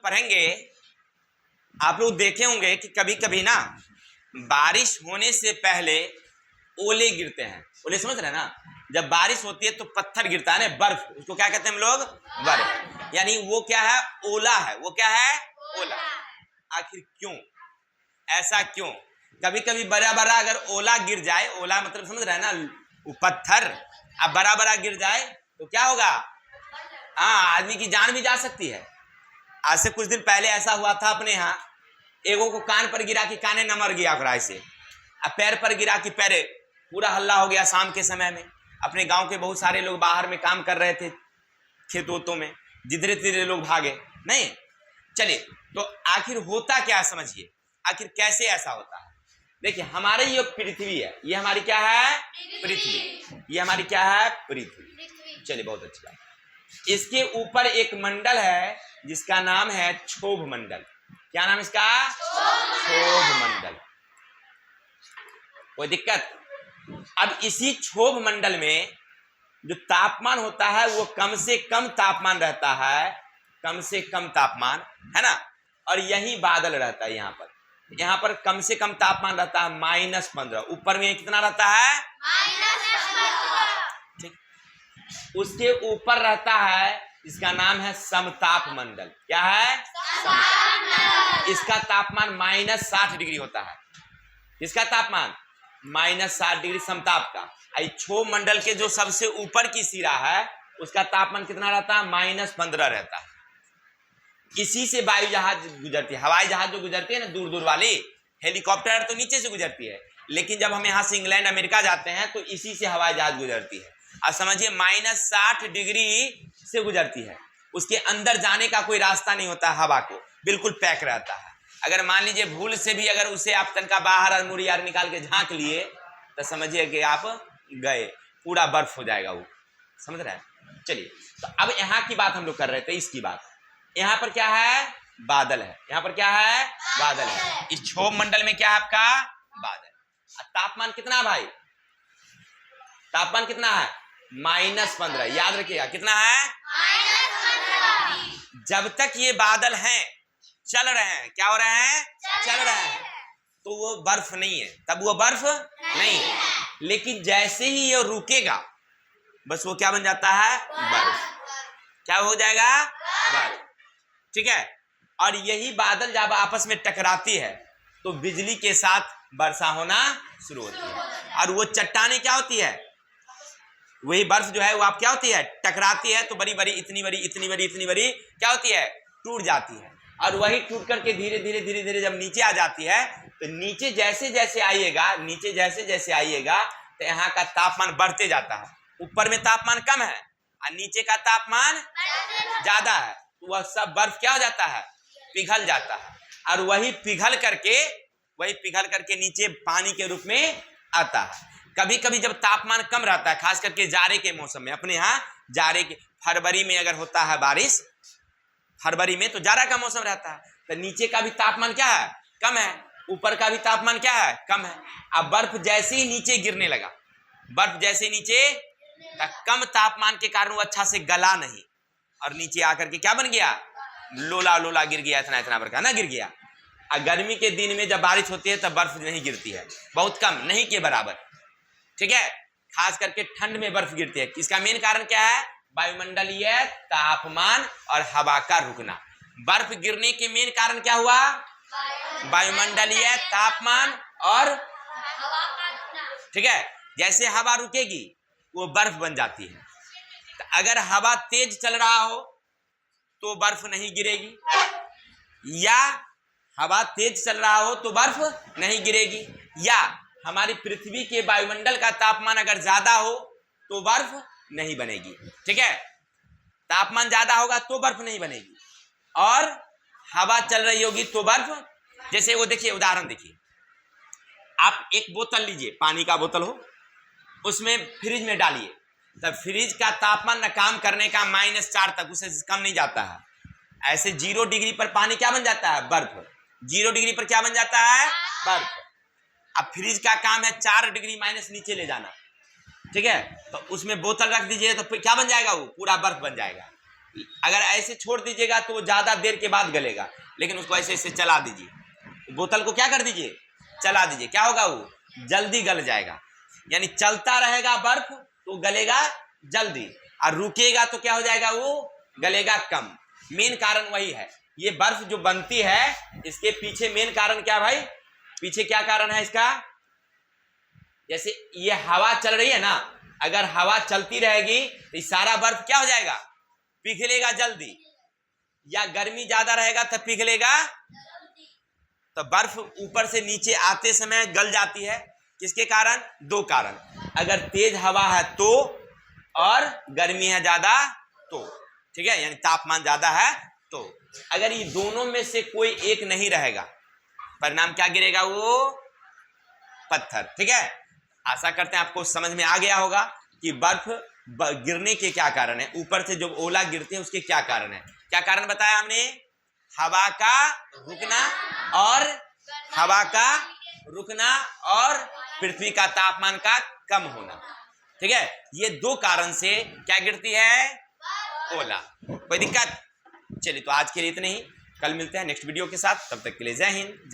पढ़ेंगे, आप लोग देखे होंगे कि कभी कभी ना बारिश होने से पहले ओले गिरते हैं। ओले समझ रहे हैं ना? जब बारिश होती है तो पत्थर गिरता है ना, बर्फ, उसको क्या कहते हैं हम लोग? बर्फ। यानी वो क्या है? ओला है। वो क्या है? ओला। आखिर क्यों ऐसा क्यों? कभी कभी बड़ा बड़ा अगर ओला गिर जाए, ओला मतलब समझ रहे हैं ना, वो पत्थर अब बड़ा बड़ा गिर जाए तो क्या होगा? हाँ, आदमी की जान भी जा सकती है। आज से कुछ दिन पहले ऐसा हुआ था अपने यहाँ, एगो को कान पर गिरा कि काने न मर गया ओकरा से, अब पैर पर गिरा कि पैरे, पूरा हल्ला हो गया। शाम के समय में अपने गांव के बहुत सारे लोग बाहर में काम कर रहे थे, खेत वोतों में, जिधरे तिधरे लोग भागे नहीं। चलिए, तो आखिर होता क्या समझिए, आखिर कैसे ऐसा होता है? देखिए, हमारे ये पृथ्वी है, ये हमारी क्या है? पृथ्वी। ये हमारी क्या है? पृथ्वी। चलिए, बहुत अच्छी बात। इसके ऊपर एक मंडल है जिसका नाम है क्षोभ मंडल। क्या नाम इसका? क्षोभ मंडल। कोई दिक्कत? अब इसी क्षोभ मंडल में जो तापमान होता है वो कम से कम तापमान रहता है, कम से कम तापमान है ना। और यही बादल रहता है। यहाँ पर कम से कम तापमान रहता है -15। ऊपर में कितना रहता है? ठीक। उसके ऊपर रहता है, इसका नाम है समताप मंडल। क्या है? समताप। इसका तापमान -60 डिग्री होता है। इसका तापमान -60 डिग्री समताप का। क्षोभ मंडल के जो सबसे ऊपर की सिरा है उसका तापमान कितना रहता है? -15 रहता है। इसी से वायु जहाज गुजरती है, हवाई जहाज जो गुजरती है ना दूर दूर वाली, हेलीकॉप्टर तो नीचे से गुजरती है, लेकिन जब हम यहाँ से इंग्लैंड अमेरिका जाते हैं तो इसी से हवाई जहाज गुजरती है। अब समझिए, -60 डिग्री से गुजरती है। उसके अंदर जाने का कोई रास्ता नहीं होता, हवा को बिल्कुल पैक रहता है। अगर मान लीजिए भूल से भी अगर उसे आप तनका बाहर मुड़ी यार निकाल के झांक लिए तो समझिए कि आप गए, पूरा बर्फ हो जाएगा वो। समझ रहे हैं? चलिए, तो अब यहाँ की बात हम लोग कर रहे थे, इसकी बात। यहाँ पर क्या है? बादल है। यहाँ पर क्या है? बादल है। इस क्षोभ मंडल में क्या है आपका? बादल। तापमान कितना भाई? तापमान कितना है? -15। याद रखिएगा, कितना है? जब तक ये बादल हैं, चल रहे हैं, क्या हो रहे हैं? चल रहे हैं, तो वो बर्फ नहीं है, तब वो बर्फ नहीं है। लेकिन जैसे ही ये रुकेगा, बस वो क्या बन जाता है? बर्फ। क्या हो जाएगा? बर्फ। ठीक है। और यही बादल जब आपस में टकराती है तो बिजली के साथ वर्षा होना शुरू होती है। और वो चट्टानें क्या होती है? वही बर्फ जो है वो आप क्या होती है? टकराती है तो बड़ी बड़ी, इतनी बड़ी, इतनी बड़ी, इतनी बड़ी क्या होती है? टूट जाती है। और वही टूट करके धीरे धीरे धीरे धीरे जब नीचे आ जाती है तो नीचे जैसे जैसे आइएगा, नीचे जैसे जैसे आइएगा तो यहाँ का तापमान बढ़ते जाता है। ऊपर में तापमान कम है और नीचे का तापमान ज्यादा है, तो वह सब बर्फ क्या हो जाता है? पिघल जाता है। और वही पिघल करके नीचे पानी के रूप में आता है। कभी कभी जब तापमान कम रहता है, खास करके जाड़े के मौसम में, अपने यहाँ जाड़े के फरवरी में अगर होता है बारिश, फरवरी में तो जाड़ा का मौसम रहता है, तो नीचे का भी तापमान क्या है? कम है। ऊपर का भी तापमान क्या है? कम है। अब बर्फ जैसे ही नीचे गिरने लगा, बर्फ जैसे नीचे, कम तापमान के कारण वो अच्छा से गला नहीं और नीचे आकर के क्या बन गया? लोला लोला गिर गया, इतना इतना बरका ना गिर गया। और गर्मी के दिन में जब बारिश होती है तब बर्फ नहीं गिरती है, बहुत कम, नहीं के बराबर। ठीक है। खास करके ठंड में बर्फ गिरती है। इसका मेन कारण क्या है? वायुमंडलीय तापमान और हवा का रुकना। बर्फ गिरने के मेन कारण क्या हुआ? वायुमंडलीय तापमान और ठीक है। जैसे हवा रुकेगी वो बर्फ बन जाती है। तो अगर हवा तेज चल रहा हो तो बर्फ नहीं गिरेगी, या हवा तेज चल रहा हो तो बर्फ नहीं गिरेगी, या हमारी पृथ्वी के वायुमंडल का तापमान अगर ज्यादा हो तो बर्फ नहीं बनेगी। ठीक है। तापमान ज्यादा होगा तो बर्फ नहीं बनेगी, और हवा चल रही होगी तो बर्फ। जैसे वो देखिए, उदाहरण देखिए, आप एक बोतल लीजिए, पानी का बोतल हो, उसमें फ्रिज में डालिए, तब फ्रिज का तापमान न काम करने का -4 तक, उससे कम नहीं जाता है। ऐसे 0 डिग्री पर पानी क्या बन जाता है? बर्फ। 0 डिग्री पर क्या बन जाता है? बर्फ। अब फ्रिज का काम है 4 डिग्री माइनस नीचे ले जाना। ठीक है। तो उसमें बोतल रख दीजिए तो क्या बन जाएगा? वो पूरा बर्फ बन जाएगा। अगर ऐसे छोड़ दीजिएगा तो वो ज्यादा देर के बाद गलेगा, लेकिन उसको ऐसे ऐसे चला दीजिए, बोतल को क्या कर दीजिए, चला दीजिए, क्या होगा, वो जल्दी गल जाएगा। यानी चलता रहेगा बर्फ तो गलेगा जल्दी, और रुकेगा तो क्या हो जाएगा, वो गलेगा कम। मेन कारण वही है। ये बर्फ जो बनती है इसके पीछे मेन कारण क्या भाई, पीछे क्या कारण है इसका, जैसे ये हवा चल रही है ना, अगर हवा चलती रहेगी तो सारा बर्फ क्या हो जाएगा, पिघलेगा जल्दी, या गर्मी ज्यादा रहेगा तो पिघलेगा, तो बर्फ ऊपर से नीचे आते समय गल जाती है। किसके कारण, दो कारण, अगर तेज हवा है तो, और गर्मी है ज्यादा तो, ठीक है, यानी तापमान ज्यादा है तो। अगर ये दोनों में से कोई एक नहीं रहेगा, परिणाम क्या गिरेगा, वो पत्थर। ठीक है, आशा करते हैं आपको समझ में आ गया होगा कि बर्फ गिरने के क्या कारण है, ऊपर से जब ओला गिरते हैं उसके क्या कारण है। क्या कारण बताया हमने, हवा का रुकना और पृथ्वी का तापमान का कम होना। ठीक है, ये दो कारण से क्या गिरती है, ओला। कोई दिक्कत, चलिए तो आज के लिए इतने ही, कल मिलते हैं नेक्स्ट वीडियो के साथ, तब तक के लिए जय हिंद।